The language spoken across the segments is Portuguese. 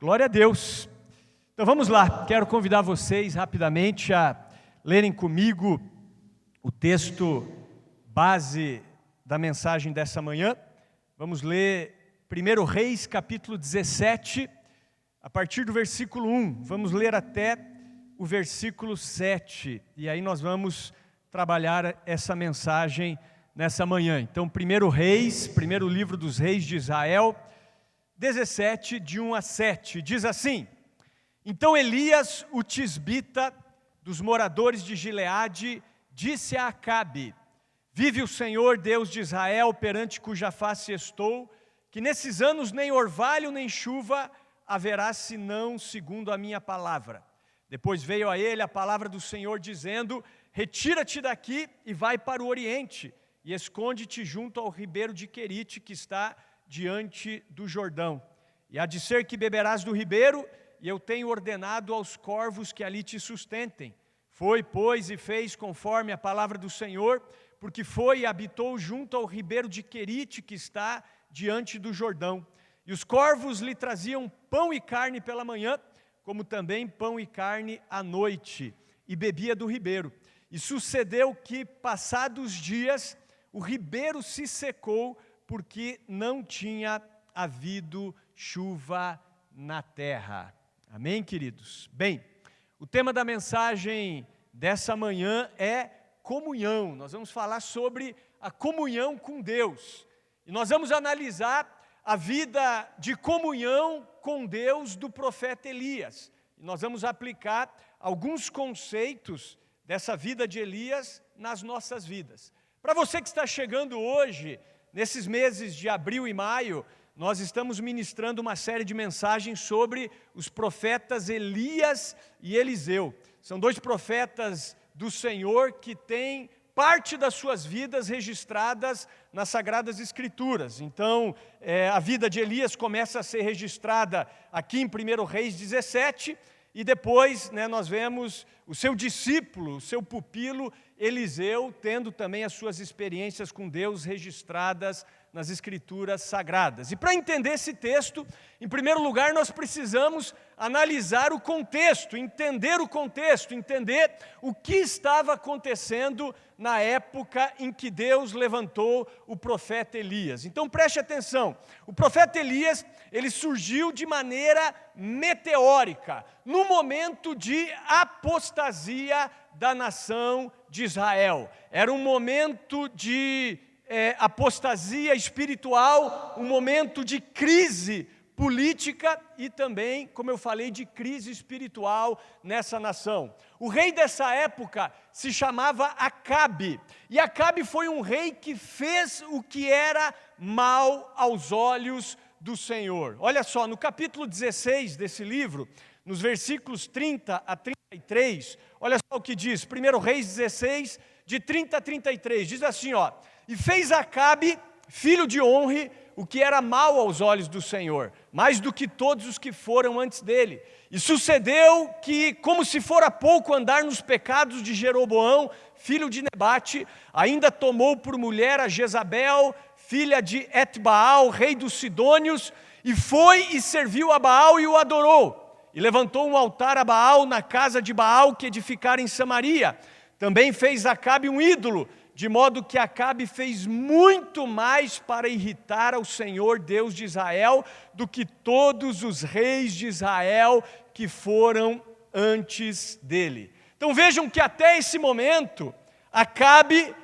Glória a Deus. Então vamos lá, quero convidar vocês rapidamente a lerem comigo o texto base da mensagem dessa manhã. Vamos ler 1 Reis, capítulo 17, a partir do versículo 1. Vamos ler até o versículo 7. E aí nós vamos trabalhar essa mensagem nessa manhã. Então, 1 Reis, primeiro livro dos reis de Israel, 17, de 1 a 7, diz assim: Então Elias, o tisbita, dos moradores de Gileade, disse a Acabe: Vive o Senhor, Deus de Israel, perante cuja face estou, que nesses anos nem orvalho nem chuva haverá, senão segundo a minha palavra. Depois veio a ele a palavra do Senhor, dizendo: Retira-te daqui e vai para o oriente, e esconde-te junto ao ribeiro de Querite, que está diante do Jordão. E há de ser que beberás do ribeiro, e eu tenho ordenado aos corvos que ali te sustentem. Foi, pois, e fez conforme a palavra do Senhor, porque foi e habitou junto ao ribeiro de Querite, que está diante do Jordão. E os corvos lhe traziam pão e carne pela manhã, como também pão e carne à noite, e bebia do ribeiro. E sucedeu que, passados dias, o ribeiro se secou, porque não tinha havido chuva na terra. Amém, queridos? Bem, o tema da mensagem dessa manhã é comunhão. Nós vamos falar sobre a comunhão com Deus. E nós vamos analisar a vida de comunhão com Deus do profeta Elias. E nós vamos aplicar alguns conceitos dessa vida de Elias nas nossas vidas. Para você que está chegando hoje, nesses meses de abril e maio, nós estamos ministrando uma série de mensagens sobre os profetas Elias e Eliseu. São dois profetas do Senhor que têm parte das suas vidas registradas nas Sagradas Escrituras. Então, a vida de Elias começa a ser registrada aqui em 1 Reis 17, e depois nós vemos o seu discípulo, o seu pupilo, Eliseu, tendo também as suas experiências com Deus registradas nas Escrituras Sagradas. E para entender esse texto, em primeiro lugar, nós precisamos analisar o contexto, entender o que estava acontecendo na época em que Deus levantou o profeta Elias. Então preste atenção, o profeta Elias, ele surgiu de maneira meteórica, no momento de apostasia da nação de Israel. Era um momento de apostasia espiritual, um momento de crise política e também, como eu falei, de crise espiritual nessa nação. O rei dessa época se chamava Acabe, e Acabe foi um rei que fez o que era mal aos olhos do Senhor. Olha só, no capítulo 16 desse livro, nos versículos 30 a 33, olha só o que diz, 1 Reis 16, de 30 a 33, diz assim, ó: E fez Acabe, filho de Onre, o que era mal aos olhos do Senhor, mais do que todos os que foram antes dele. E sucedeu que, como se fora pouco andar nos pecados de Jeroboão, filho de Nebate, ainda tomou por mulher a Jezabel, filha de Etbaal, rei dos Sidônios, e foi e serviu a Baal e o adorou. E levantou um altar a Baal na casa de Baal que edificara em Samaria. Também fez Acabe um ídolo, de modo que Acabe fez muito mais para irritar ao Senhor Deus de Israel do que todos os reis de Israel que foram antes dele. Então vejam que até esse momento, Acabe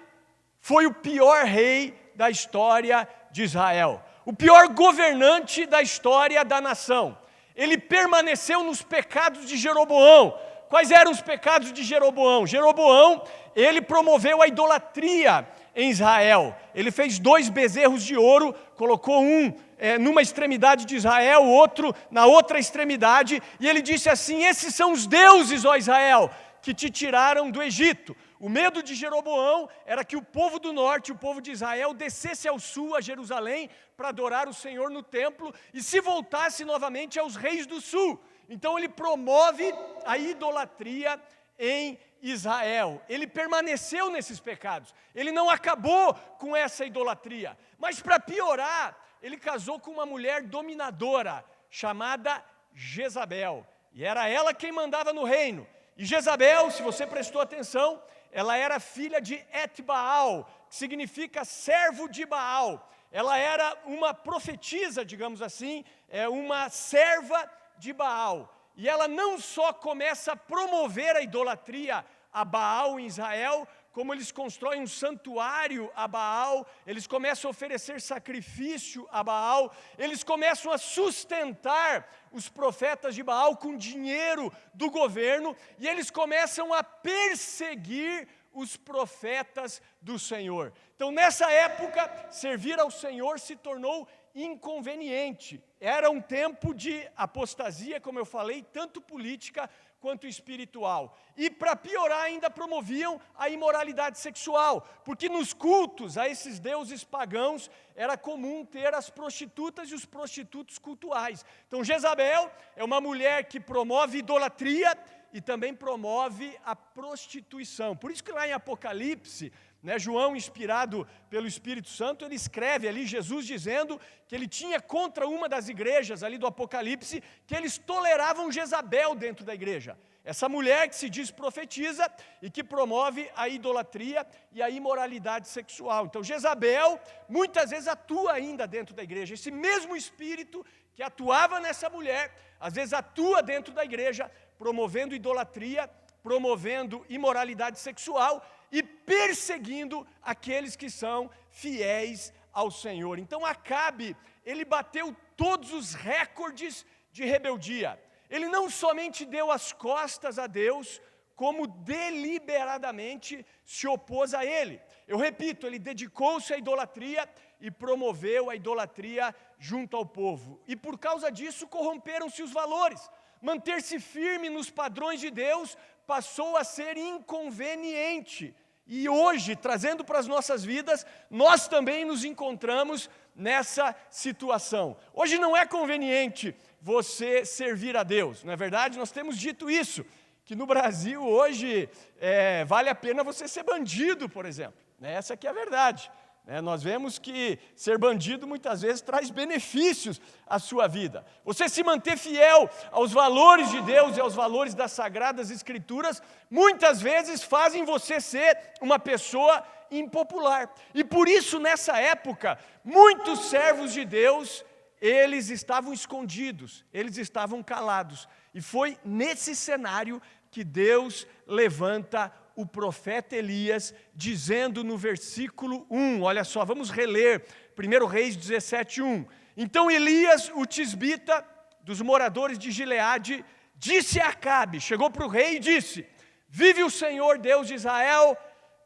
foi o pior rei da história de Israel, o pior governante da história da nação. Ele permaneceu nos pecados de Jeroboão. Quais eram os pecados de Jeroboão? Jeroboão, ele promoveu a idolatria em Israel. Ele fez 2 bezerros de ouro, colocou um numa extremidade de Israel, o outro na outra extremidade, e ele disse assim: esses são os deuses, ó Israel, que te tiraram do Egito. O medo de Jeroboão era que o povo do norte, o povo de Israel, descesse ao sul, a Jerusalém, para adorar o Senhor no templo, e se voltasse novamente aos reis do sul. Então ele promove a idolatria em Israel. Ele permaneceu nesses pecados. Ele não acabou com essa idolatria. Mas para piorar, ele casou com uma mulher dominadora, chamada Jezabel. E era ela quem mandava no reino. E Jezabel, se você prestou atenção, ela era filha de Etbaal, que significa servo de Baal. Ela era uma profetisa, digamos assim, uma serva de Baal. E ela não só começa a promover a idolatria a Baal em Israel, como eles constroem um santuário a Baal, eles começam a oferecer sacrifício a Baal, eles começam a sustentar os profetas de Baal com dinheiro do governo, e eles começam a perseguir os profetas do Senhor. Então, nessa época, servir ao Senhor se tornou inconveniente. Era um tempo de apostasia, como eu falei, tanto política quanto espiritual. E para piorar, ainda promoviam a imoralidade sexual, porque nos cultos a esses deuses pagãos era comum ter as prostitutas e os prostitutos cultuais. Então Jezabel é uma mulher que promove idolatria e também promove a prostituição. Por isso que lá em Apocalipse, João, inspirado pelo Espírito Santo, ele escreve ali, Jesus dizendo que ele tinha contra uma das igrejas ali do Apocalipse, que eles toleravam Jezabel dentro da igreja. Essa mulher que se diz profetiza e que promove a idolatria e a imoralidade sexual. Então Jezabel muitas vezes atua ainda dentro da igreja. Esse mesmo espírito que atuava nessa mulher, às vezes atua dentro da igreja, promovendo idolatria, promovendo imoralidade sexual e perseguindo aqueles que são fiéis ao Senhor. Então Acabe, ele bateu todos os recordes de rebeldia. Ele não somente deu as costas a Deus, como deliberadamente se opôs a ele. Eu repito, ele dedicou-se à idolatria e promoveu a idolatria junto ao povo. E por causa disso corromperam-se os valores. Manter-se firme nos padrões de Deus passou a ser inconveniente. E hoje, trazendo para as nossas vidas, nós também nos encontramos nessa situação. Hoje não é conveniente você servir a Deus, não é verdade? Nós temos dito isso, que no Brasil hoje vale a pena você ser bandido, por exemplo. Essa aqui é a verdade. Nós vemos que ser bandido muitas vezes traz benefícios à sua vida. Você se manter fiel aos valores de Deus e aos valores das Sagradas Escrituras, muitas vezes fazem você ser uma pessoa impopular. E por isso, nessa época, muitos servos de Deus, eles estavam escondidos, eles estavam calados. E foi nesse cenário que Deus levanta o profeta Elias, dizendo no versículo 1, olha só, vamos reler, 1 Reis 17:1. Então Elias, o tisbita dos moradores de Gileade, disse a Acabe, chegou para o rei e disse: vive o Senhor Deus de Israel,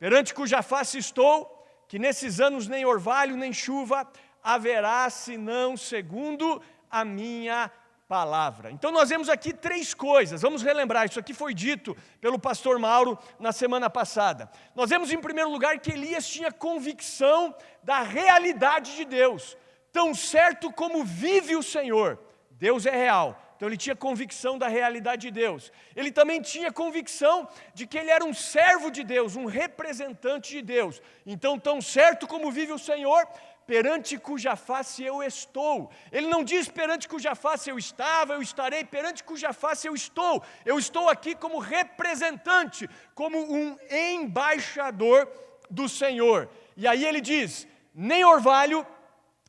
perante cuja face estou, que nesses anos nem orvalho nem chuva haverá, senão segundo a minha palavra. Então nós vemos aqui três coisas, vamos relembrar, isso aqui foi dito pelo pastor Mauro na semana passada. Nós vemos em primeiro lugar que Elias tinha convicção da realidade de Deus, tão certo como vive o Senhor, Deus é real. Então ele tinha convicção da realidade de Deus. Ele também tinha convicção de que ele era um servo de Deus, um representante de Deus. Então, tão certo como vive o Senhor, perante cuja face eu estou. Ele não diz perante cuja face eu estava, eu estarei, perante cuja face eu estou. Eu estou aqui como representante, como um embaixador do Senhor. E aí ele diz, nem orvalho,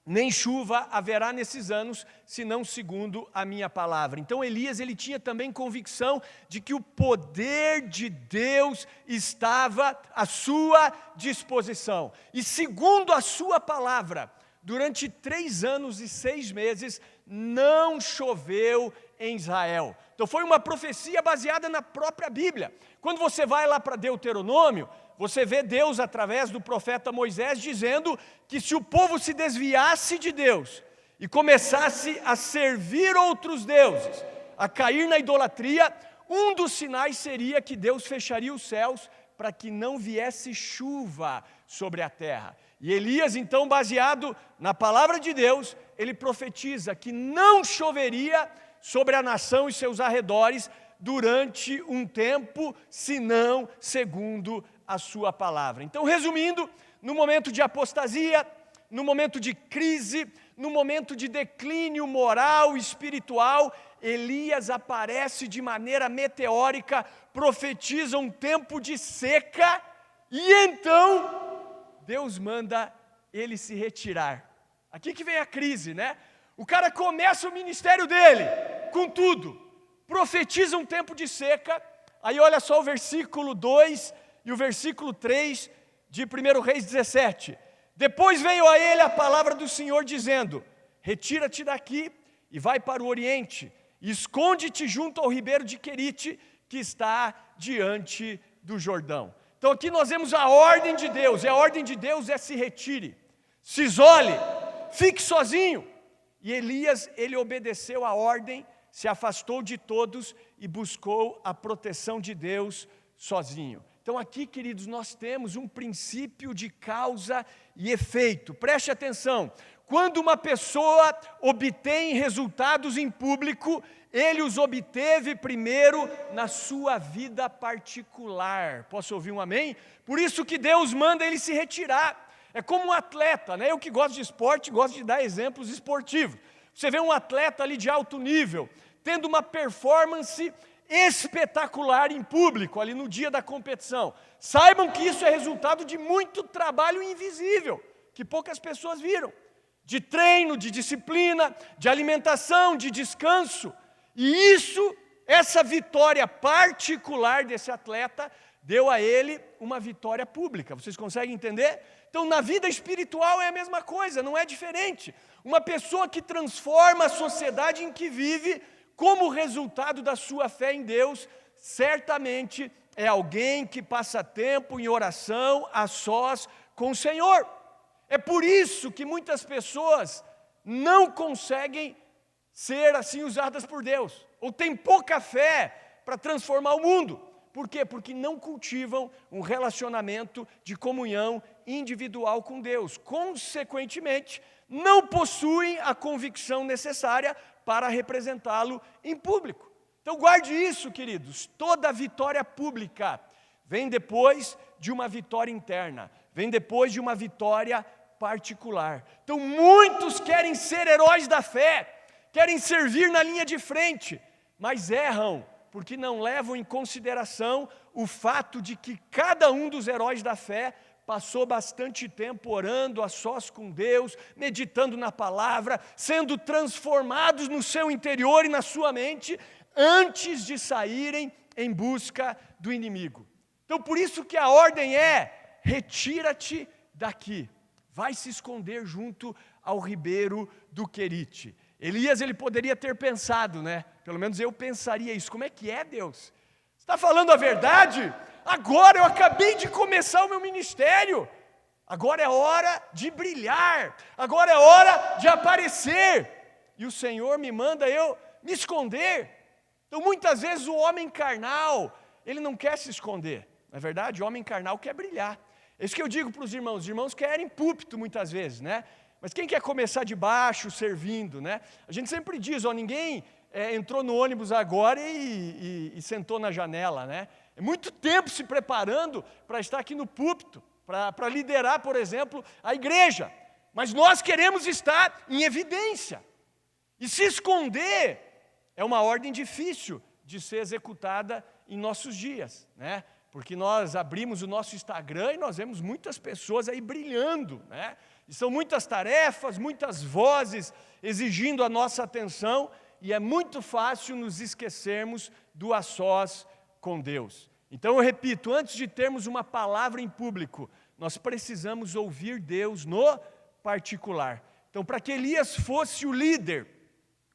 nem chuva haverá nesses anos, senão segundo a minha palavra. Então Elias, ele tinha também convicção de que o poder de Deus estava à sua disposição. E segundo a sua palavra, durante 3 anos e 6 meses, não choveu em Israel. Então foi uma profecia baseada na própria Bíblia. Quando você vai lá para Deuteronômio, você vê Deus, através do profeta Moisés, dizendo que se o povo se desviasse de Deus e começasse a servir outros deuses, a cair na idolatria, um dos sinais seria que Deus fecharia os céus para que não viesse chuva sobre a terra. E Elias, então, baseado na palavra de Deus, ele profetiza que não choveria sobre a nação e seus arredores durante um tempo, senão segundo a sua palavra. Então, resumindo, no momento de apostasia, no momento de crise, no momento de declínio moral e espiritual, Elias aparece de maneira meteórica, profetiza um tempo de seca, e então Deus manda ele se retirar. Aqui que vem a crise, né? O cara começa o ministério dele, com tudo, profetiza um tempo de seca, aí olha só o versículo 2 e o versículo 3 de 1 Reis 17. Depois veio a ele a palavra do Senhor dizendo: retira-te daqui e vai para o oriente, e esconde-te junto ao ribeiro de Querite, que está diante do Jordão. Então aqui nós vemos a ordem de Deus, e a ordem de Deus é: se retire, se isole, fique sozinho. E Elias, ele obedeceu a ordem, se afastou de todos e buscou a proteção de Deus sozinho. Então aqui, queridos, nós temos um princípio de causa e efeito. Preste atenção, quando uma pessoa obtém resultados em público, ele os obteve primeiro na sua vida particular. Posso ouvir um amém? Por isso que Deus manda ele se retirar. É como um atleta, né? Eu que gosto de esporte, gosto de dar exemplos esportivos. Você vê um atleta ali de alto nível, tendo uma performance espetacular em público, ali no dia da competição. Saibam que isso é resultado de muito trabalho invisível, que poucas pessoas viram. De treino, de disciplina, de alimentação, de descanso. E essa vitória particular desse atleta, deu a ele uma vitória pública. Vocês conseguem entender? Então, na vida espiritual é a mesma coisa, não é diferente. Uma pessoa que transforma a sociedade em que vive, como resultado da sua fé em Deus, certamente é alguém que passa tempo em oração, a sós com o Senhor. É por isso que muitas pessoas não conseguem ser assim usadas por Deus, ou têm pouca fé para transformar o mundo. Por quê? Porque não cultivam um relacionamento de comunhão individual com Deus. Consequentemente, não possuem a convicção necessária para representá-lo em público. Então guarde isso, queridos. Toda vitória pública vem depois de uma vitória interna, vem depois de uma vitória particular. Então muitos querem ser heróis da fé, querem servir na linha de frente, mas erram, porque não levam em consideração o fato de que cada um dos heróis da fé passou bastante tempo orando a sós com Deus, meditando na palavra, sendo transformados no seu interior e na sua mente, antes de saírem em busca do inimigo. Então por isso que a ordem é: retira-te daqui, vai se esconder junto ao ribeiro do Querite. Elias, ele poderia ter pensado, né? Pelo menos eu pensaria isso. Como é que é, Deus? Você está falando a verdade? Agora eu acabei de começar o meu ministério. Agora é hora de brilhar. Agora é hora de aparecer. E o Senhor me manda eu me esconder. Então muitas vezes o homem carnal, ele não quer se esconder. Não é verdade? O homem carnal quer brilhar. É isso que eu digo para os irmãos querem púlpito muitas vezes, né? Mas quem quer começar de baixo, servindo, né? A gente sempre diz, ninguém entrou no ônibus agora e sentou na janela, né? É muito tempo se preparando para estar aqui no púlpito, para liderar, por exemplo, a igreja. Mas nós queremos estar em evidência. E se esconder é uma ordem difícil de ser executada em nossos dias, né? Porque nós abrimos o nosso Instagram e nós vemos muitas pessoas aí brilhando, né? E são muitas tarefas, muitas vozes exigindo a nossa atenção, e é muito fácil nos esquecermos do a sós com Deus. Então eu repito, antes de termos uma palavra em público, nós precisamos ouvir Deus no particular. Então, para que Elias fosse o líder,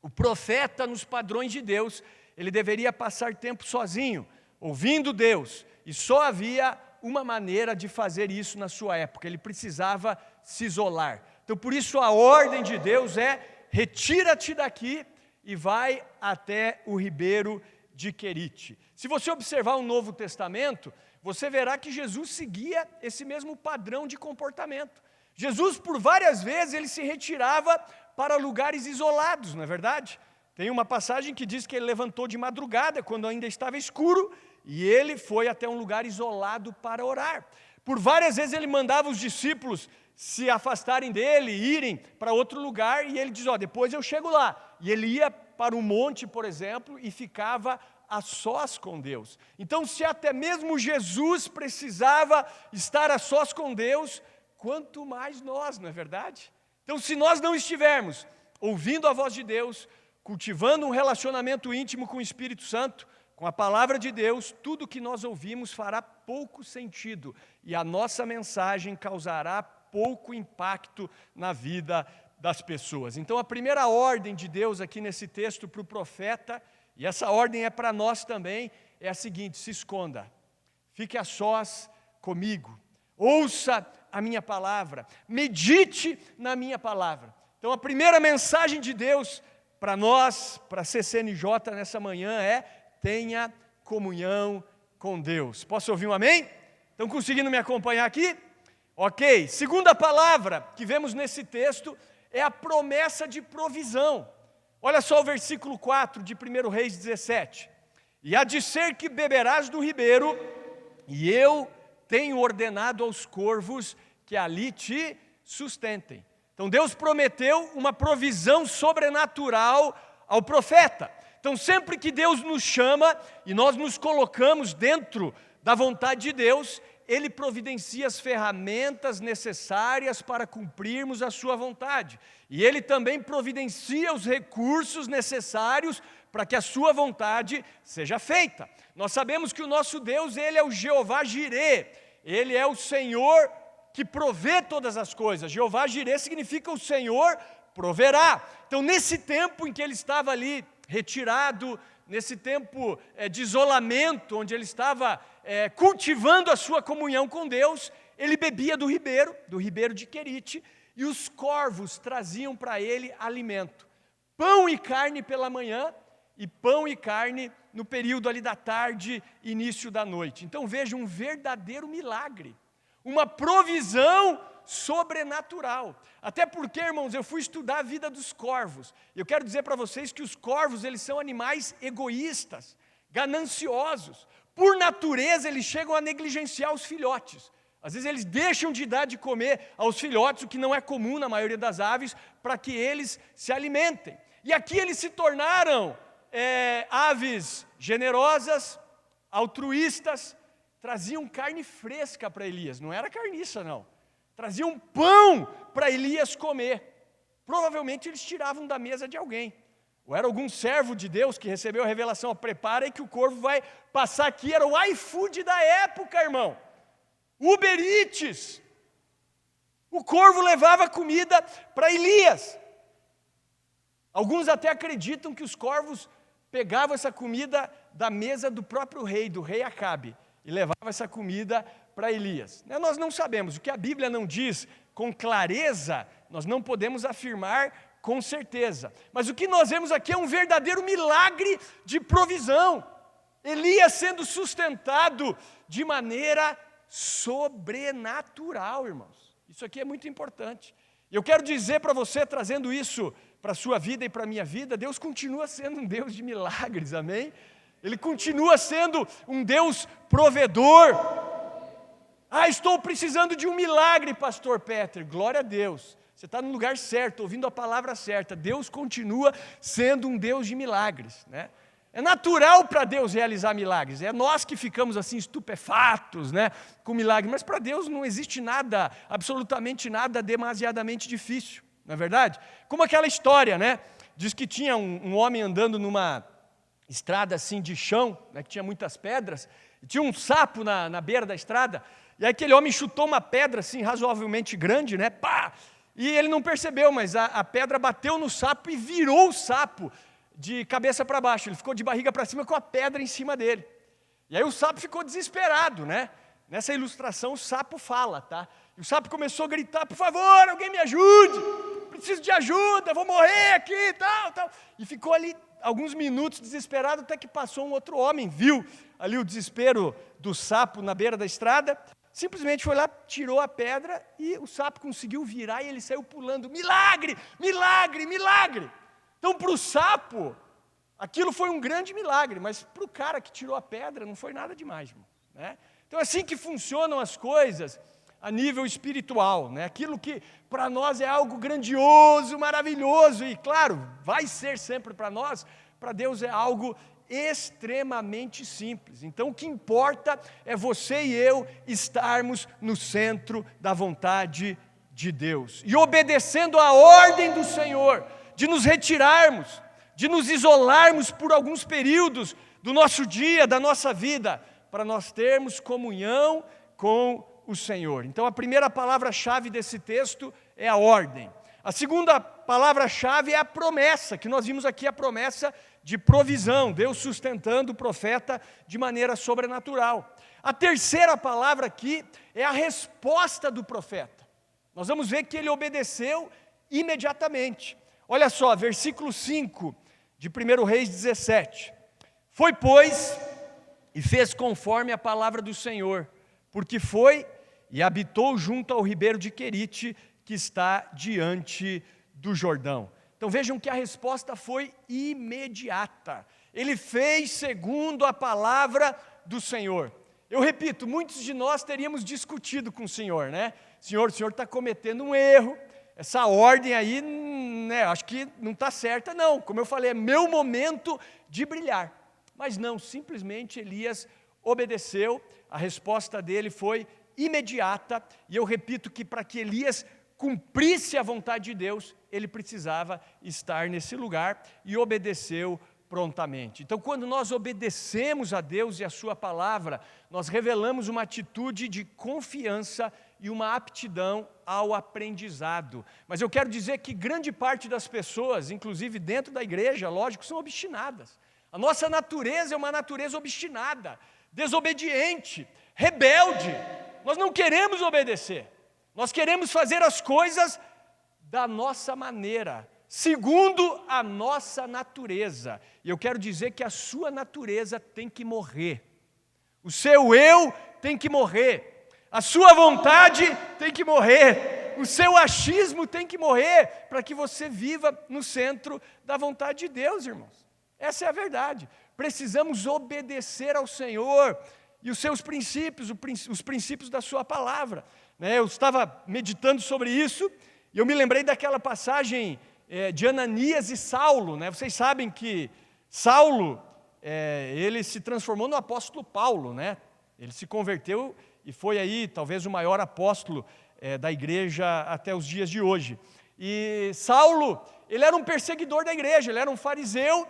o profeta nos padrões de Deus, ele deveria passar tempo sozinho, ouvindo Deus, e só havia uma maneira de fazer isso na sua época: ele precisava se isolar. Então por isso a ordem de Deus é: retira-te daqui e vai até o ribeiro de Querite. Se você observar o Novo Testamento, você verá que Jesus seguia esse mesmo padrão de comportamento. Jesus, por várias vezes, ele se retirava para lugares isolados, não é verdade? Tem uma passagem que diz que ele levantou de madrugada, quando ainda estava escuro, e ele foi até um lugar isolado para orar. Por várias vezes ele mandava os discípulos se afastarem dele, irem para outro lugar, e ele diz: depois eu chego lá. E ele ia para um monte, por exemplo, e ficava a sós com Deus. Então, se até mesmo Jesus precisava estar a sós com Deus, quanto mais nós, não é verdade? Então, se nós não estivermos ouvindo a voz de Deus, cultivando um relacionamento íntimo com o Espírito Santo, com a palavra de Deus, tudo que nós ouvimos fará pouco sentido e a nossa mensagem causará pouco impacto na vida das pessoas. Então, a primeira ordem de Deus aqui nesse texto para o profeta, e essa ordem é para nós também, é a seguinte: se esconda, fique a sós comigo, ouça a minha palavra, medite na minha palavra. Então, a primeira mensagem de Deus para nós, para a CCNJ nessa manhã é: tenha comunhão com Deus. Posso ouvir um amém? Estão conseguindo me acompanhar aqui? Ok. Segunda palavra que vemos nesse texto é a promessa de provisão. Olha só o versículo 4 de 1 Reis 17. E há de ser que beberás do ribeiro, e eu tenho ordenado aos corvos que ali te sustentem. Então Deus prometeu uma provisão sobrenatural ao profeta. Então sempre que Deus nos chama e nós nos colocamos dentro da vontade de Deus, Ele providencia as ferramentas necessárias para cumprirmos a sua vontade. E Ele também providencia os recursos necessários para que a sua vontade seja feita. Nós sabemos que o nosso Deus, Ele é o Jeová Jirê. Ele é o Senhor que provê todas as coisas. Jeová Jirê significa o Senhor proverá. Então, nesse tempo em que ele estava ali retirado, nesse tempo de isolamento, onde ele estava cultivando a sua comunhão com Deus, ele bebia do ribeiro de Querite, e os corvos traziam para ele alimento. Pão e carne pela manhã, e pão e carne no período ali da tarde, início da noite. Então veja, um verdadeiro milagre, uma provisão sobrenatural. Até porque, irmãos, eu fui estudar a vida dos corvos. Eu quero dizer para vocês que os corvos, eles são animais egoístas, gananciosos. Por natureza, eles chegam a negligenciar os filhotes. Às vezes eles deixam de dar de comer aos filhotes, o que não é comum na maioria das aves, para que eles se alimentem. E aqui eles se tornaram aves generosas, altruístas, traziam carne fresca para Elias, não era carniça não, traziam pão para Elias comer. Provavelmente eles tiravam da mesa de alguém, ou era algum servo de Deus que recebeu a revelação: prepara aí que o corvo vai passar aqui. Era o iFood da época, irmão, Uber Eats. O corvo levava comida para Elias. Alguns até acreditam que os corvos pegavam essa comida da mesa do próprio rei, do rei Acabe, e levavam essa comida para Elias. Nós não sabemos, o que a Bíblia não diz com clareza, nós não podemos afirmar com certeza. Mas o que nós vemos aqui é um verdadeiro milagre de provisão. Elias sendo sustentado de maneira sobrenatural, irmãos. Isso aqui é muito importante. E eu quero dizer para você, trazendo isso para a sua vida e para a minha vida, Deus continua sendo um Deus de milagres, amém? Ele continua sendo um Deus provedor. Estou precisando de um milagre, pastor Peter. Glória a Deus, você está no lugar certo, ouvindo a palavra certa. Deus continua sendo um Deus de milagres, né? É natural para Deus realizar milagres, é nós que ficamos assim estupefatos, né, com milagres, mas para Deus não existe nada, absolutamente nada demasiadamente difícil, não é verdade? Como aquela história, né, diz que tinha um homem andando numa estrada assim de chão, né, que tinha muitas pedras, e tinha um sapo na beira da estrada, e aí aquele homem chutou uma pedra assim razoavelmente grande, né, pá, e ele não percebeu, mas a pedra bateu no sapo e virou o sapo de cabeça para baixo. Ele ficou de barriga para cima com a pedra em cima dele. E aí o sapo ficou desesperado, né? Nessa ilustração o sapo fala, tá? E o sapo começou a gritar: por favor, alguém me ajude, preciso de ajuda, vou morrer aqui, tal. E ficou ali alguns minutos desesperado, até que passou um outro homem, viu ali o desespero do sapo na beira da estrada, simplesmente foi lá, tirou a pedra e o sapo conseguiu virar e ele saiu pulando. Milagre, milagre, milagre! Então, para o sapo, aquilo foi um grande milagre, mas para o cara que tirou a pedra, não foi nada demais, irmão, né? Então, assim que funcionam as coisas a nível espiritual, né? Aquilo que para nós é algo grandioso, maravilhoso, e claro, vai ser sempre para nós, para Deus é algo extremamente simples. Então o que importa é você e eu estarmos no centro da vontade de Deus, e obedecendo a ordem do Senhor, de nos retirarmos, de nos isolarmos por alguns períodos do nosso dia, da nossa vida, para nós termos comunhão com o Senhor. Então a primeira palavra-chave desse texto é a ordem. A segunda palavra-chave é a promessa, que nós vimos aqui, a promessa de provisão, Deus sustentando o profeta de maneira sobrenatural. A terceira palavra aqui é a resposta do profeta. Nós vamos ver que ele obedeceu imediatamente. Olha só, versículo 5 de 1 Reis 17. Foi, pois, e fez conforme a palavra do Senhor, porque foi e habitou junto ao ribeiro de Querite, que está diante do Jordão. Então vejam que a resposta foi imediata. Ele fez segundo a palavra do Senhor. Eu repito, muitos de nós teríamos discutido com o Senhor, né? Senhor, o Senhor está cometendo um erro, essa ordem aí, né, acho que não está certa não. Como eu falei, é meu momento de brilhar. Mas não, simplesmente Elias obedeceu, a resposta dele foi imediata, e eu repito que para que Elias cumprisse a vontade de Deus, ele precisava estar nesse lugar, e obedeceu prontamente. Então, quando nós obedecemos a Deus e a sua palavra, nós revelamos uma atitude de confiança e uma aptidão ao aprendizado. Mas eu quero dizer que grande parte das pessoas, inclusive dentro da igreja, lógico, são obstinadas. A nossa natureza é uma natureza obstinada, desobediente, rebelde. Nós não queremos obedecer. Nós queremos fazer as coisas da nossa maneira, segundo a nossa natureza. E eu quero dizer que a sua natureza tem que morrer. O seu eu tem que morrer. A sua vontade tem que morrer. O seu achismo tem que morrer para que você viva no centro da vontade de Deus, irmãos. Essa é a verdade. Precisamos obedecer ao Senhor e os seus princípios, os princípios da sua palavra. Eu estava meditando sobre isso e eu me lembrei daquela passagem de Ananias e Saulo. Vocês sabem que Saulo, ele se transformou no apóstolo Paulo. Ele se converteu e foi aí talvez o maior apóstolo da igreja até os dias de hoje. E Saulo, ele era um perseguidor da igreja, ele era um fariseu.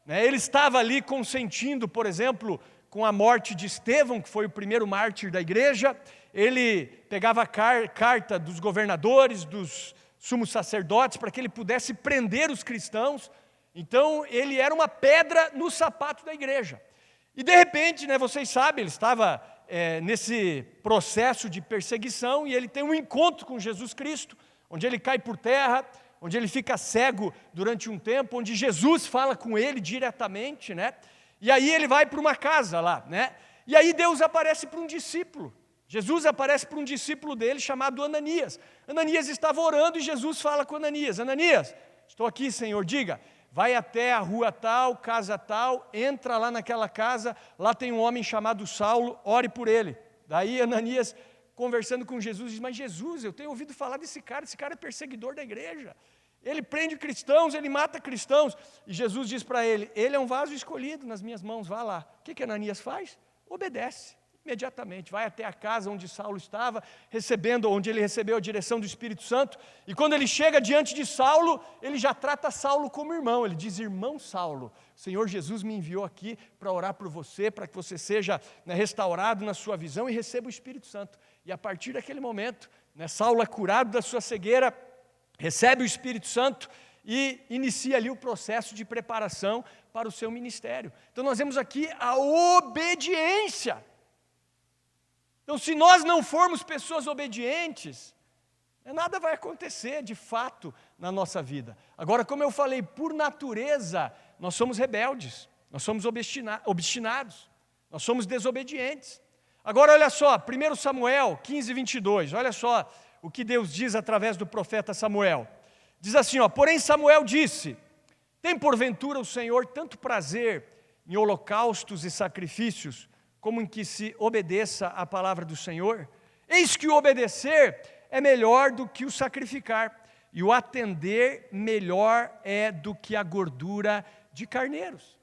Ele estava ali consentindo, por exemplo, com a morte de Estevão, que foi o primeiro mártir da igreja. Ele pegava a carta dos governadores, dos sumos sacerdotes, para que ele pudesse prender os cristãos. Então, ele era uma pedra no sapato da igreja. E, de repente, vocês sabem, ele estava nesse processo de perseguição, e ele tem um encontro com Jesus Cristo, onde ele cai por terra, onde ele fica cego durante um tempo, onde Jesus fala com ele diretamente, E aí ele vai para uma casa lá, E aí Deus aparece para um discípulo. Jesus aparece para um discípulo dele chamado Ananias. Ananias estava orando e Jesus fala com Ananias: Ananias, estou aqui, Senhor, diga, vai até a rua tal, casa tal, entra lá naquela casa, lá tem um homem chamado Saulo, ore por ele. Daí Ananias, conversando com Jesus, diz: mas Jesus, eu tenho ouvido falar desse cara é perseguidor da igreja. Ele prende cristãos, ele mata cristãos. E Jesus diz para ele: ele é um vaso escolhido nas minhas mãos, vá lá. O que Ananias faz? Obedece. Imediatamente, vai até a casa onde Saulo estava, onde ele recebeu a direção do Espírito Santo, e quando ele chega diante de Saulo, ele já trata Saulo como irmão. Ele diz: irmão Saulo, o Senhor Jesus me enviou aqui para orar por você, para que você seja restaurado na sua visão e receba o Espírito Santo. E a partir daquele momento, Saulo é curado da sua cegueira, recebe o Espírito Santo e inicia ali o processo de preparação para o seu ministério. Então nós vemos aqui a obediência. Então, se nós não formos pessoas obedientes, nada vai acontecer de fato na nossa vida. Agora, como eu falei, por natureza, nós somos rebeldes, nós somos obstinados, nós somos desobedientes. Agora, olha só, 1 Samuel 15, 22, olha só o que Deus diz através do profeta Samuel. Diz assim, porém Samuel disse: tem porventura o Senhor tanto prazer em holocaustos e sacrifícios, como em que se obedeça à palavra do Senhor? Eis que o obedecer é melhor do que o sacrificar, e o atender melhor é do que a gordura de carneiros.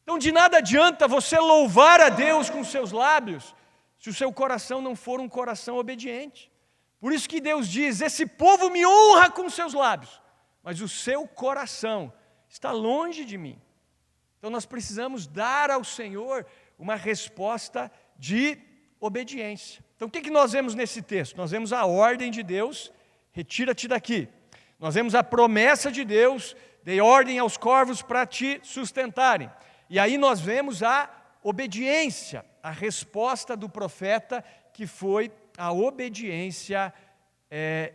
Então de nada adianta você louvar a Deus com seus lábios, se o seu coração não for um coração obediente. Por isso que Deus diz, esse povo me honra com seus lábios, mas o seu coração está longe de mim. Então nós precisamos dar ao Senhor uma resposta de obediência. Então o que nós vemos nesse texto? Nós vemos a ordem de Deus, retira-te daqui. Nós vemos a promessa de Deus, dei ordem aos corvos para te sustentarem. E aí nós vemos a obediência, a resposta do profeta, que foi a obediência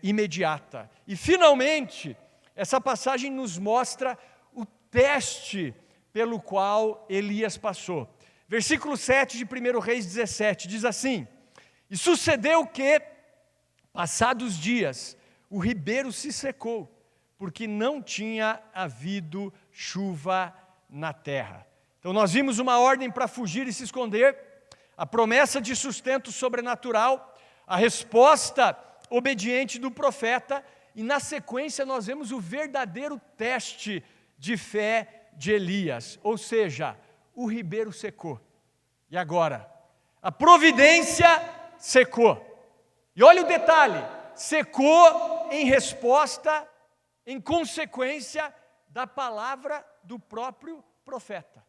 imediata. E finalmente, essa passagem nos mostra o teste pelo qual Elias passou. Versículo 7 de 1 Reis 17, diz assim: E sucedeu que, passados dias, o ribeiro se secou, porque não tinha havido chuva na terra. Então nós vimos uma ordem para fugir e se esconder, a promessa de sustento sobrenatural, a resposta obediente do profeta, e na sequência nós vemos o verdadeiro teste de fé de Elias, ou seja, o ribeiro secou. E agora? A providência secou. E olha o detalhe, secou em resposta, em consequência da palavra do próprio profeta.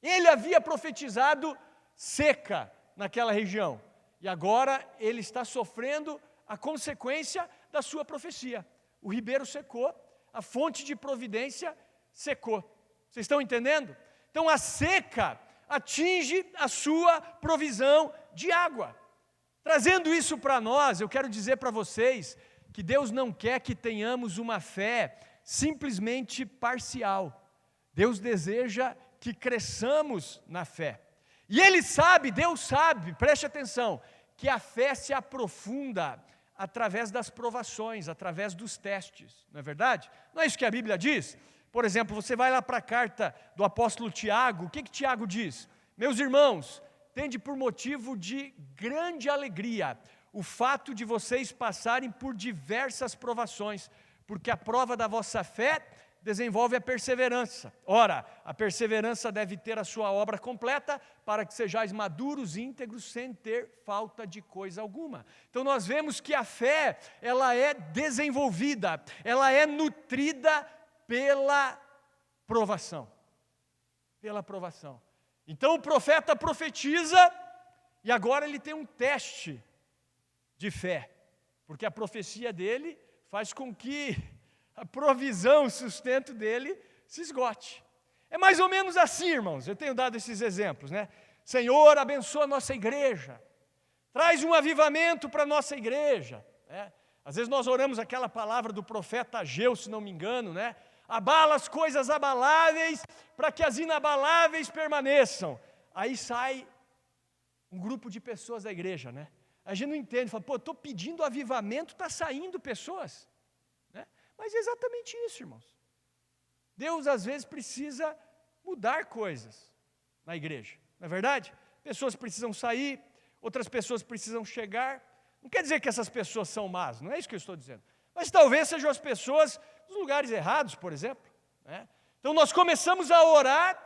Ele havia profetizado seca naquela região, e agora ele está sofrendo a consequência da sua profecia. O ribeiro secou, a fonte de providência secou. Vocês estão entendendo? Então a seca atinge a sua provisão de água. Trazendo isso para nós, eu quero dizer para vocês que Deus não quer que tenhamos uma fé simplesmente parcial. Deus deseja que cresçamos na fé. E Ele sabe, Deus sabe, preste atenção, que a fé se aprofunda através das provações, através dos testes, não é verdade? Não é isso que a Bíblia diz? Por exemplo, você vai lá para a carta do apóstolo Tiago, o que Tiago diz? Meus irmãos, tende por motivo de grande alegria o fato de vocês passarem por diversas provações, porque a prova da vossa fé desenvolve a perseverança. Ora, a perseverança deve ter a sua obra completa, para que sejais maduros e íntegros, sem ter falta de coisa alguma. Então nós vemos que a fé, ela é desenvolvida, ela é nutrida pela provação. Pela provação. Então o profeta profetiza, e agora ele tem um teste de fé, porque a profecia dele faz com que a provisão, o sustento dele se esgote. É mais ou menos assim, irmãos, eu tenho dado esses exemplos, né? Senhor, abençoa a nossa igreja, traz um avivamento para a nossa igreja, né? Às vezes nós oramos aquela palavra do profeta Ageu, se não me engano, né? Abala as coisas abaláveis, para que as inabaláveis permaneçam. Aí sai um grupo de pessoas da igreja, né? A gente não entende, fala, estou pedindo avivamento, está saindo pessoas, né? Mas é exatamente isso, irmãos. Deus às vezes precisa mudar coisas na igreja, não é verdade? Pessoas precisam sair, outras pessoas precisam chegar. Não quer dizer que essas pessoas são más, não é isso que eu estou dizendo. Mas talvez sejam as pessoas nos lugares errados, por exemplo, né? Então nós começamos a orar,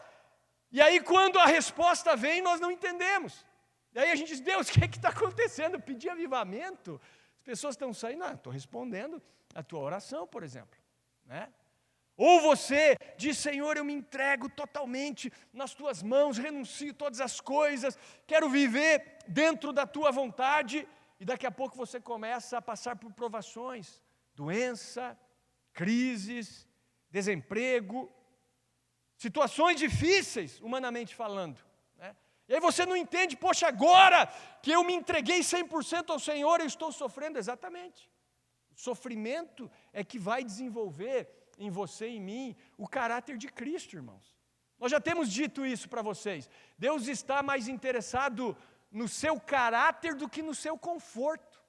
e aí quando a resposta vem, nós não entendemos. E aí a gente diz, Deus, o que está acontecendo? Eu pedi avivamento, as pessoas estão saindo, estou respondendo a tua oração, por exemplo, né? Ou você diz, Senhor, eu me entrego totalmente nas tuas mãos, renuncio todas as coisas, quero viver dentro da tua vontade, e daqui a pouco você começa a passar por provações, doença, crises, desemprego, situações difíceis, humanamente falando, né? E aí você não entende, poxa, agora que eu me entreguei 100% ao Senhor, eu estou sofrendo. Exatamente. O sofrimento é que vai desenvolver em você e em mim o caráter de Cristo, irmãos. Nós já temos dito isso para vocês. Deus está mais interessado no seu caráter do que no seu conforto.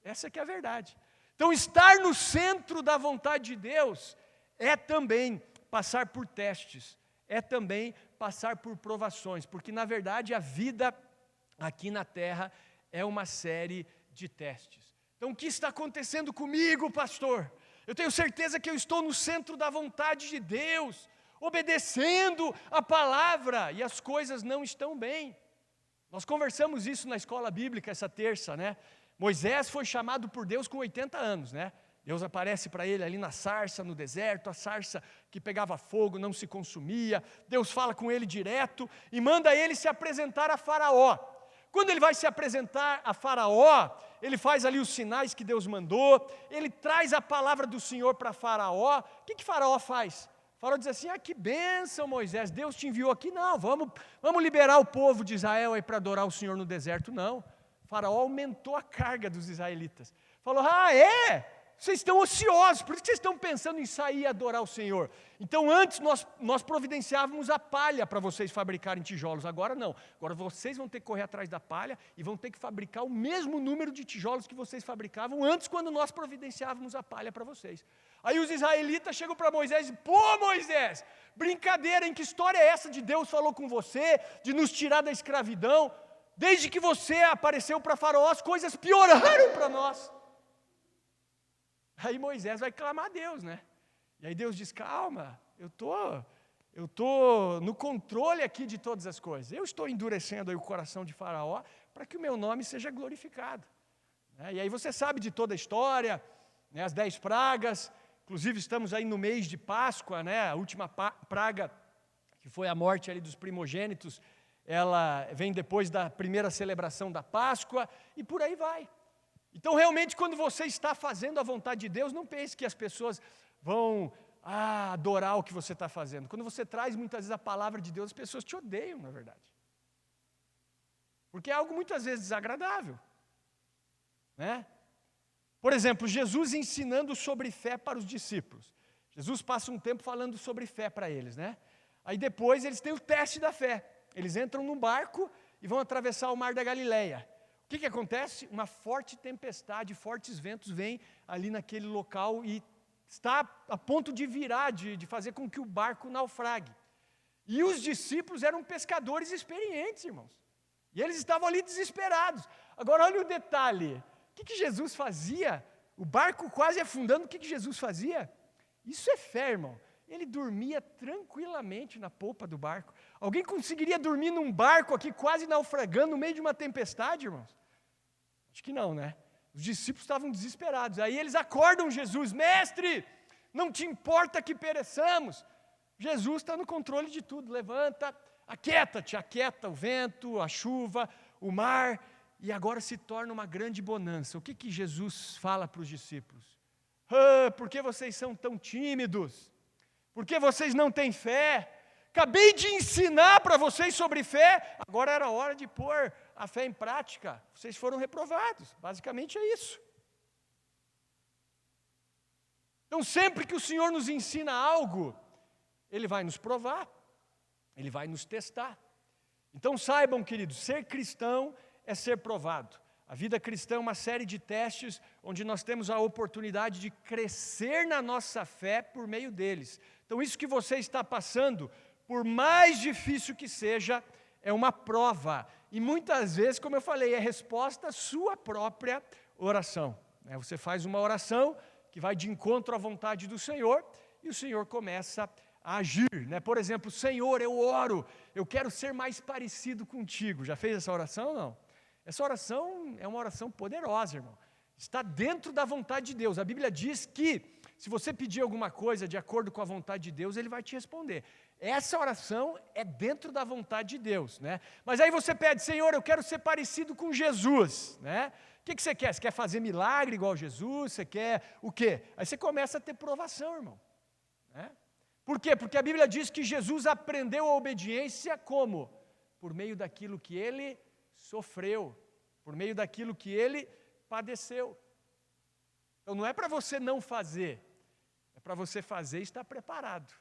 Essa que é a verdade. Então, estar no centro da vontade de Deus é também passar por testes, é também passar por provações, porque na verdade a vida aqui na terra é uma série de testes. Então, o que está acontecendo comigo, pastor? Eu tenho certeza que eu estou no centro da vontade de Deus, obedecendo a palavra, e as coisas não estão bem. Nós conversamos isso na escola bíblica essa terça, né? Moisés foi chamado por Deus com 80 anos, né? Deus aparece para ele ali na sarça, no deserto, a sarça que pegava fogo, não se consumia. Deus fala com ele direto e manda ele se apresentar a Faraó. Quando ele vai se apresentar a Faraó, ele faz ali os sinais que Deus mandou, ele traz a palavra do Senhor para Faraó. O que Faraó faz? Faraó diz assim: que bênção, Moisés, Deus te enviou aqui. Não, vamos liberar o povo de Israel aí para adorar o Senhor no deserto. Não, Faraó aumentou a carga dos israelitas. Falou: vocês estão ociosos, por isso que vocês estão pensando em sair e adorar o Senhor. Então antes nós providenciávamos a palha para vocês fabricarem tijolos, agora não. Agora vocês vão ter que correr atrás da palha e vão ter que fabricar o mesmo número de tijolos que vocês fabricavam antes, quando nós providenciávamos a palha para vocês. Aí os israelitas chegam para Moisés e: Moisés, brincadeira, hein? Que história é essa de Deus falou com você, de nos tirar da escravidão? Desde que você apareceu para Faraó, as coisas pioraram para nós. Aí Moisés vai clamar a Deus, né? E aí Deus diz: calma, eu tô no controle aqui de todas as coisas. Eu estou endurecendo aí o coração de Faraó para que o meu nome seja glorificado. E aí você sabe de toda a história, né? As 10 pragas, inclusive estamos aí no mês de Páscoa, né? A última praga, que foi a morte ali dos primogênitos, ela vem depois da primeira celebração da Páscoa, e por aí vai. Então, realmente, quando você está fazendo a vontade de Deus, não pense que as pessoas vão adorar o que você está fazendo. Quando você traz muitas vezes a palavra de Deus, as pessoas te odeiam, na verdade. Porque é algo muitas vezes desagradável, né? Por exemplo, Jesus ensinando sobre fé para os discípulos. Jesus passa um tempo falando sobre fé para eles, né? Aí depois eles têm o teste da fé. Eles entram num barco e vão atravessar o mar da Galileia. O que acontece? Uma forte tempestade, fortes ventos vêm ali naquele local e está a ponto de virar, de fazer com que o barco naufrague. E os discípulos eram pescadores experientes, irmãos. E eles estavam ali desesperados. Agora olha o detalhe, o que Jesus fazia? O barco quase afundando, o que Jesus fazia? Isso é fé, irmão. Ele dormia tranquilamente na polpa do barco. Alguém conseguiria dormir num barco aqui quase naufragando no meio de uma tempestade, irmãos? Acho que não, né? Os discípulos estavam desesperados. Aí eles acordam Jesus: mestre, não te importa que pereçamos? Jesus está no controle de tudo. Levanta, aquieta-te, aquieta o vento, a chuva, o mar, e agora se torna uma grande bonança. O que Jesus fala para os discípulos? Por que vocês são tão tímidos? Por que vocês não têm fé? Acabei de ensinar para vocês sobre fé, agora era hora de pôr a fé em prática. Vocês foram reprovados, basicamente é isso. Então, sempre que o Senhor nos ensina algo, Ele vai nos provar, Ele vai nos testar. Então saibam, queridos, ser cristão é ser provado. A vida cristã é uma série de testes onde nós temos a oportunidade de crescer na nossa fé por meio deles. Então isso que você está passando, por mais difícil que seja, é uma prova. E muitas vezes, como eu falei, é resposta à sua própria oração. Você faz uma oração que vai de encontro à vontade do Senhor e o Senhor começa a agir. Por exemplo: Senhor, eu oro, eu quero ser mais parecido contigo. Já fez essa oração ou não? Essa oração é uma oração poderosa, irmão. Está dentro da vontade de Deus. A Bíblia diz que se você pedir alguma coisa de acordo com a vontade de Deus, Ele vai te responder. Essa oração é dentro da vontade de Deus, né? Mas aí você pede: Senhor, eu quero ser parecido com Jesus, né? O que você quer? Você quer fazer milagre igual Jesus? Você quer o quê? Aí você começa a ter provação, irmão, né? Por quê? Porque a Bíblia diz que Jesus aprendeu a obediência como? Por meio daquilo que Ele sofreu, por meio daquilo que Ele padeceu. Então não é para você não fazer, é para você fazer e estar preparado,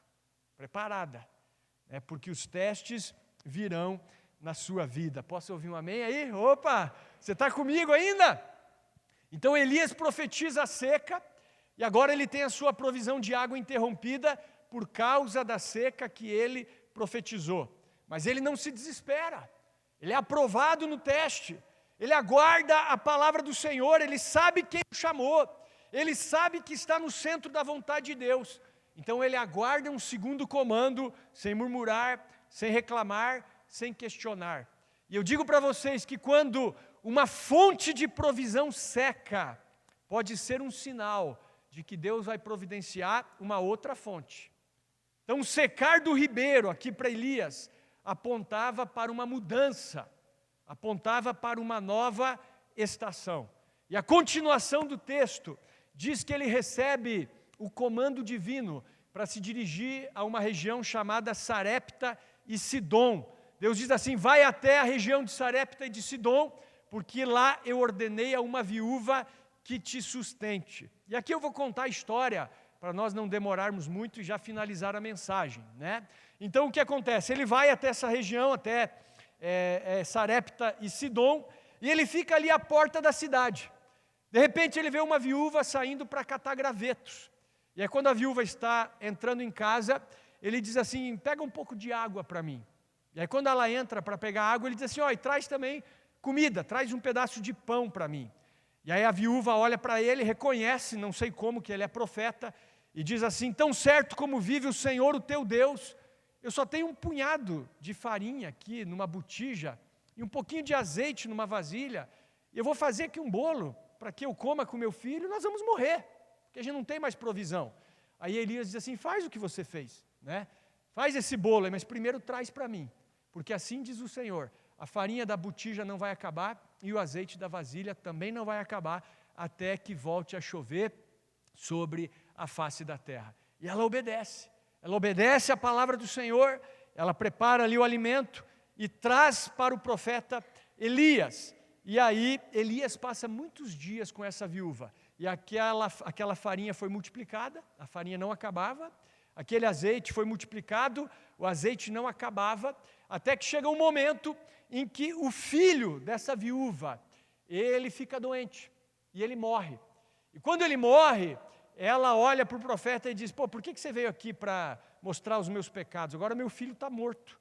preparada, porque os testes virão na sua vida. Posso ouvir um amém aí? Opa, você está comigo ainda? Então Elias profetiza a seca, e agora ele tem a sua provisão de água interrompida por causa da seca que ele profetizou. Mas ele não se desespera, ele é aprovado no teste. ele aguarda a palavra do Senhor, ele sabe quem o chamou, ele sabe que está no centro da vontade de Deus. Então ele aguarda um segundo comando, sem murmurar, sem reclamar, sem questionar. E eu digo para vocês que quando uma fonte de provisão seca, pode ser um sinal de que Deus vai providenciar uma outra fonte. Então o secar do ribeiro, aqui para Elias, apontava para uma mudança, apontava para uma nova estação. E a continuação do texto diz que ele recebe o comando divino para se dirigir a uma região chamada Sarepta e Sidom. Deus diz assim: vai até a região de Sarepta e de Sidom, porque lá eu ordenei a uma viúva que te sustente. E aqui eu vou contar a história, para nós não demorarmos muito e já finalizar a mensagem, né? Então o que acontece? Ele vai até essa região, até Sarepta e Sidom, e ele fica ali à porta da cidade. De repente ele vê uma viúva saindo para catar gravetos. E aí quando a viúva está entrando em casa, ele diz assim: pega um pouco de água para mim. E aí quando ela entra para pegar água, ele diz assim: ó, e traz também comida, traz um pedaço de pão para mim. E aí a viúva olha para ele, reconhece, não sei como, que ele é profeta, e diz assim: tão certo como vive o Senhor, o teu Deus, eu só tenho um punhado de farinha aqui numa botija, e um pouquinho de azeite numa vasilha, e eu vou fazer aqui um bolo, para que eu coma com meu filho, e nós vamos morrer, porque a gente não tem mais provisão. Aí Elias diz assim: faz o que você fez, né? Faz esse bolo aí, mas primeiro traz para mim, porque assim diz o Senhor: a farinha da botija não vai acabar, e o azeite da vasilha também não vai acabar, até que volte a chover sobre a face da terra. E ela obedece à palavra do Senhor, ela prepara ali o alimento, e traz para o profeta Elias. E aí Elias passa muitos dias com essa viúva, e aquela farinha foi multiplicada, a farinha não acabava, aquele azeite foi multiplicado, o azeite não acabava, até que chega um momento em que o filho dessa viúva, ele fica doente, e ele morre. E quando ele morre, ela olha para o profeta e diz: pô, por que você veio aqui para mostrar os meus pecados? Agora meu filho está morto.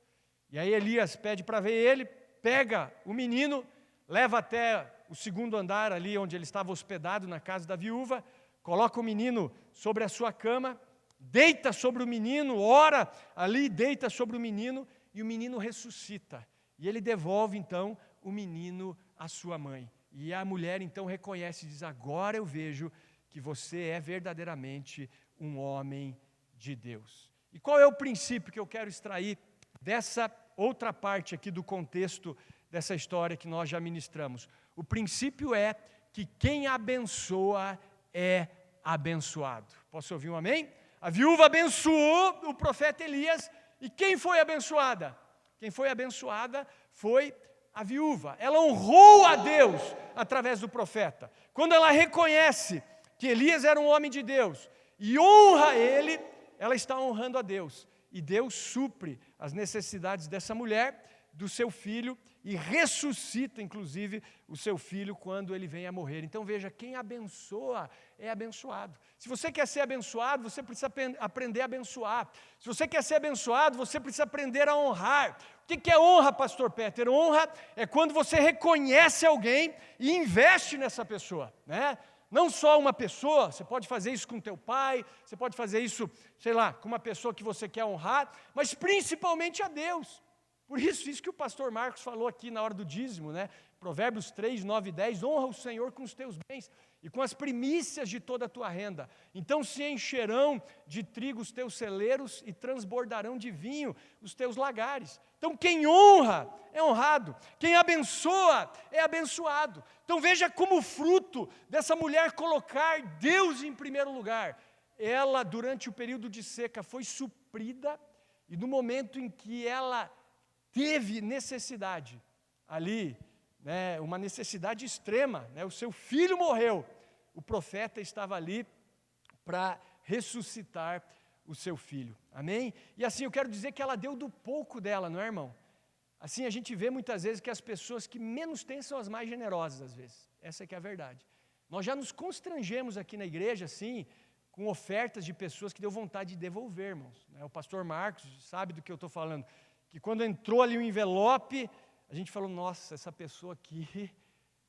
E aí Elias pede para ver ele, pega o menino, leva até o segundo andar ali onde ele estava hospedado na casa da viúva, coloca o menino sobre a sua cama, deita sobre o menino, ora ali, deita sobre o menino, e o menino ressuscita. E ele devolve então o menino à sua mãe. E a mulher então reconhece e diz: agora eu vejo que você é verdadeiramente um homem de Deus. E qual é o princípio que eu quero extrair dessa outra parte aqui do contexto dessa história que nós já ministramos? O princípio é que quem abençoa é abençoado. Posso ouvir um amém? A viúva abençoou o profeta Elias, e quem foi abençoada? Quem foi abençoada foi a viúva. Ela honrou a Deus através do profeta. Quando ela reconhece que Elias era um homem de Deus e honra ele, ela está honrando a Deus. E Deus supre as necessidades dessa mulher, do seu filho, e ressuscita, inclusive, o seu filho quando ele vem a morrer. Então veja, quem abençoa é abençoado. Se você quer ser abençoado, você precisa aprender a abençoar. Se você quer ser abençoado, você precisa aprender a honrar. O que é honra, pastor Peter? Honra é quando você reconhece alguém e investe nessa pessoa, né? Não só uma pessoa, você pode fazer isso com teu pai, você pode fazer isso, sei lá, com uma pessoa que você quer honrar, mas principalmente a Deus. Por isso que o pastor Marcos falou aqui na hora do dízimo, né? Provérbios 3, 9 e 10, honra o Senhor com os teus bens e com as primícias de toda a tua renda. Então se encherão de trigo os teus celeiros e transbordarão de vinho os teus lagares. Então quem honra é honrado, quem abençoa é abençoado. Então veja como o fruto dessa mulher colocar Deus em primeiro lugar. Ela, durante o período de seca, foi suprida, e no momento em que ela teve necessidade ali, né, uma necessidade extrema, né, o seu filho morreu, o profeta estava ali para ressuscitar o seu filho, amém? E assim eu quero dizer que ela deu do pouco dela, não é, irmão? Assim a gente vê muitas vezes que as pessoas que menos têm são as mais generosas às vezes, essa é que é a verdade. Nós já nos constrangemos aqui na igreja, assim, com ofertas de pessoas que deu vontade de devolver, irmãos, né? O pastor Marcos sabe do que eu estou falando, que quando entrou ali o envelope, a gente falou: nossa, essa pessoa aqui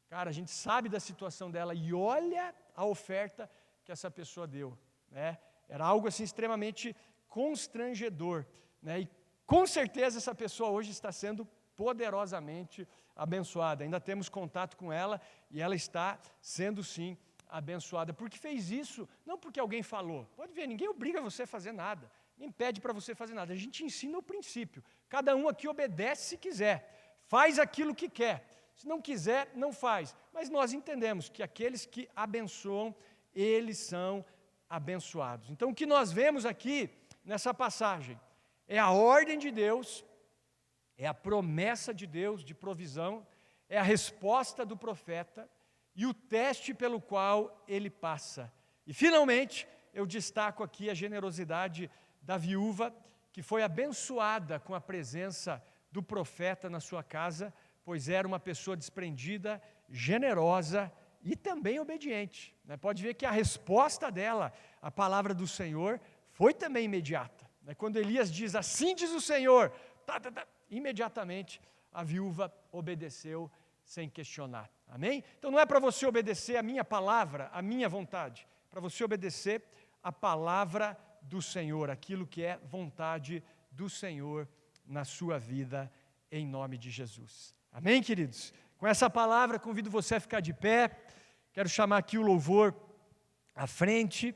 Cara, a gente sabe da situação dela e olha a oferta que essa pessoa deu, né? Era algo assim extremamente constrangedor, né? E com certeza essa pessoa hoje está sendo poderosamente abençoada. Ainda temos contato com ela e ela está sendo sim abençoada. Porque fez isso, não porque alguém falou. Pode ver, ninguém obriga você a fazer nada, nem pede para você fazer nada. A gente ensina o princípio. Cada um aqui obedece se quiser, faz aquilo que quer. Se não quiser, não faz. Mas nós entendemos que aqueles que abençoam, eles são abençoados. Então o que nós vemos aqui nessa passagem é a ordem de Deus, é a promessa de Deus de provisão, é a resposta do profeta e o teste pelo qual ele passa. E finalmente, eu destaco aqui a generosidade da viúva, que foi abençoada com a presença do profeta na sua casa, pois era uma pessoa desprendida, generosa e também obediente. Pode ver que a resposta dela à palavra do Senhor foi também imediata. Quando Elias diz, assim diz o Senhor, imediatamente a viúva obedeceu sem questionar. Amém? Então não é para você obedecer a minha palavra, a minha vontade, para você obedecer a palavra do Senhor, aquilo que é vontade do Senhor na sua vida, em nome de Jesus. Amém, queridos? Com essa palavra, convido você a ficar de pé. Quero chamar aqui o louvor à frente.